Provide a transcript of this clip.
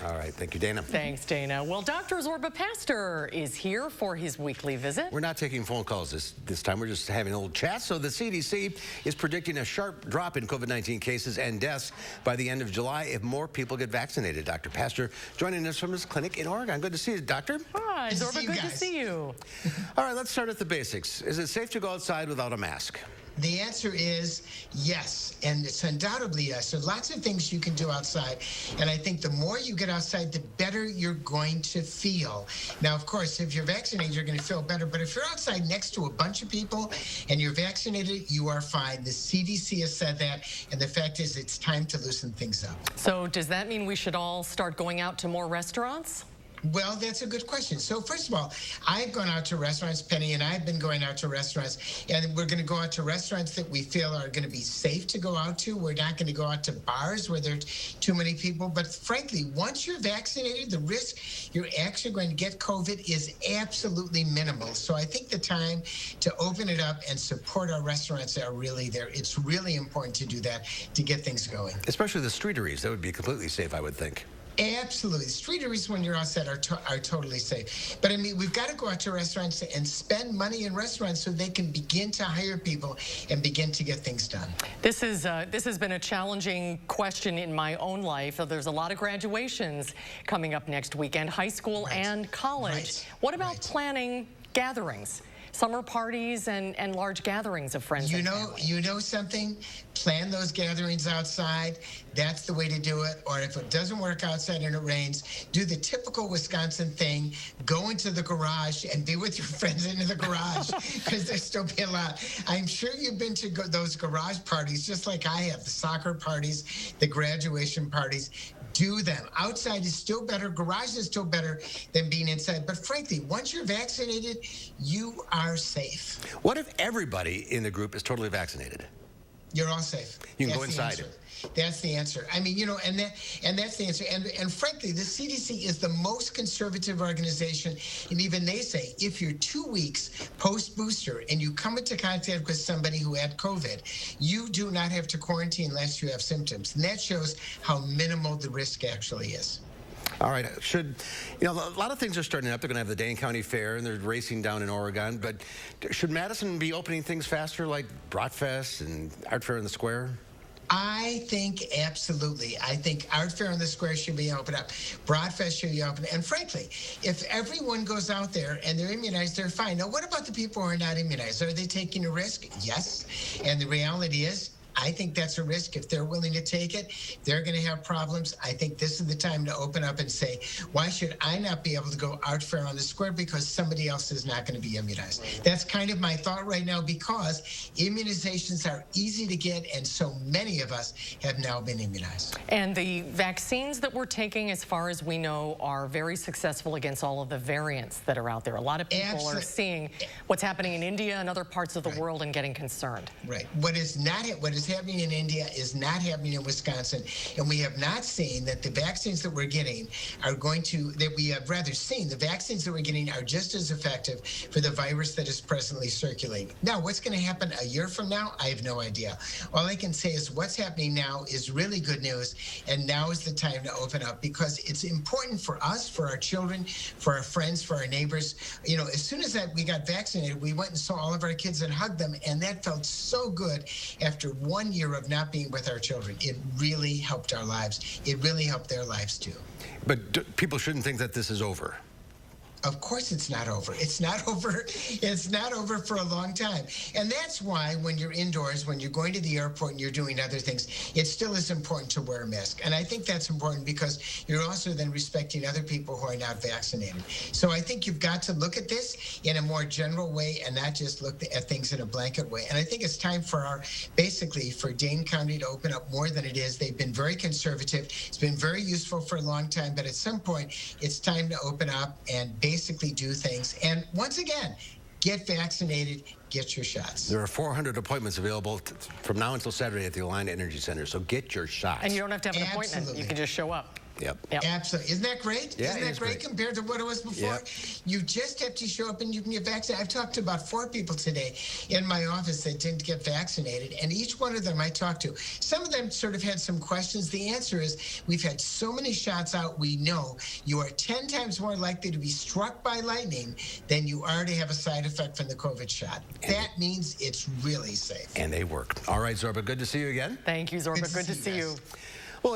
All right. Thank you, Dana. Thanks, Dana. Well, Dr. Zorba Pastor is here for his weekly visit. We're not taking phone calls this time. We're just having a little chat. So the CDC is predicting a sharp drop in COVID-19 cases and deaths by the end of July if more people get vaccinated. Dr. Pastor joining us from his clinic in Oregon. Good to see you, Doctor. Hi, Zorba. Good to see you. All right, let's start at the basics. Is it safe to go outside without a mask? The answer is yes, and it's undoubtedly yes. There are lots of things you can do outside, and I think the more you get outside, the better you're going to feel. Now, of course, if you're vaccinated, you're going to feel better, but if you're outside next to a bunch of people and you're vaccinated, you are fine. The CDC has said that, and the fact is it's time to loosen things up. So does that mean we should all start going out to more restaurants? Well, that's a good question. So first of all, I've gone out to restaurants, Penny, and I've been going out to restaurants, and we're going to go out to restaurants that we feel are going to be safe to go out to. We're not going to go out to bars where there's too many people. But frankly, once you're vaccinated, the risk you're actually going to get COVID is absolutely minimal. So I think the time to open it up and support our restaurants are really there. It's really important to do that to get things going. Especially the streeteries. That would be completely safe, I would think. Absolutely. Streeteries, when you're outside, are totally safe. But I mean, we've got to go out to restaurants and spend money in restaurants so they can begin to hire people and begin to get things done. This has been a challenging question in my own life. There's a lot of graduations coming up next weekend, high school and college. What about planning gatherings? Summer parties and large gatherings of friends and family. You know something? Plan those gatherings outside. That's the way to do it. Or if it doesn't work outside and it rains, do the typical Wisconsin thing. Go into the garage and be with your friends in the garage because there's still be a lot. I'm sure you've been to those garage parties just like I have, the soccer parties, the graduation parties. Do them. Outside is still better. Garage is still better than being inside. But frankly, once you're vaccinated, you are safe. What if everybody in the group is totally vaccinated? You're all safe. You can go inside. That's the answer. I mean, and that's the answer. And frankly, the CDC is the most conservative organization. And even they say, if you're 2 weeks post-booster and you come into contact with somebody who had COVID, you do not have to quarantine unless you have symptoms. And that shows how minimal the risk actually is. All right. A lot of things are starting up. They're going to have the Dane County Fair, and they're racing down in Oregon. But should Madison be opening things faster, like Bratfest and Art Fair in the Square? I think absolutely. I think Art Fair in the Square should be open up. Bratfest should be open. And frankly, if everyone goes out there and they're immunized, they're fine. Now, what about the people who are not immunized? Are they taking a risk? Yes. And the reality is, I think that's a risk. If they're willing to take it, they're going to have problems. I think this is the time to open up and say, why should I not be able to go Art Fair on the Square because somebody else is not going to be immunized? That's kind of my thought right now because immunizations are easy to get, and so many of us have now been immunized. And the vaccines that we're taking, as far as we know, are very successful against all of the variants that are out there. A lot of people are seeing what's happening in India and other parts of the world and getting concerned. Right. What is happening in India is not happening in Wisconsin, and we have not seen that the vaccines that we're getting are going to, that we have rather seen the vaccines that we're getting are just as effective for the virus that is presently circulating. Now, what's going to happen a year from now? I have no idea. All I can say is what's happening now is really good news, and now is the time to open up because it's important for us, for our children, for our friends, for our neighbors. You know, as soon as we got vaccinated, we went and saw all of our kids and hugged them, and that felt so good after 1 year of not being with our children. It really helped our lives. It really helped their lives too. But people shouldn't think that this is over. Of course it's not over. It's not over. It's not over for a long time. And that's why when you're indoors, when you're going to the airport and you're doing other things, it still is important to wear a mask. And I think that's important because you're also then respecting other people who are not vaccinated. So I think you've got to look at this in a more general way and not just look at things in a blanket way. And I think it's time for basically for Dane County to open up more than it is. They've been very conservative. It's been very useful for a long time, but at some point it's time to open up and basically do things. And once again, get vaccinated, get your shots. There are 400 appointments available from now until Saturday at the Alliant Energy Center, so get your shots. And you don't have to have an appointment. You can just show up. Yep. Absolutely. Isn't that great? Yeah, Isn't it that is great great compared to what it was before? Yep. You just have to show up and you can get vaccinated. I've talked to about 4 people today in my office that didn't get vaccinated, and each one of them I talked to, some of them sort of had some questions. The answer is we've had so many shots out, we know you are 10 times more likely to be struck by lightning than you are to have a side effect from the COVID shot. That means it's really safe. And they work. All right, Zorba, good to see you again. Thank you, Zorba. Good to see you. Guys. Well,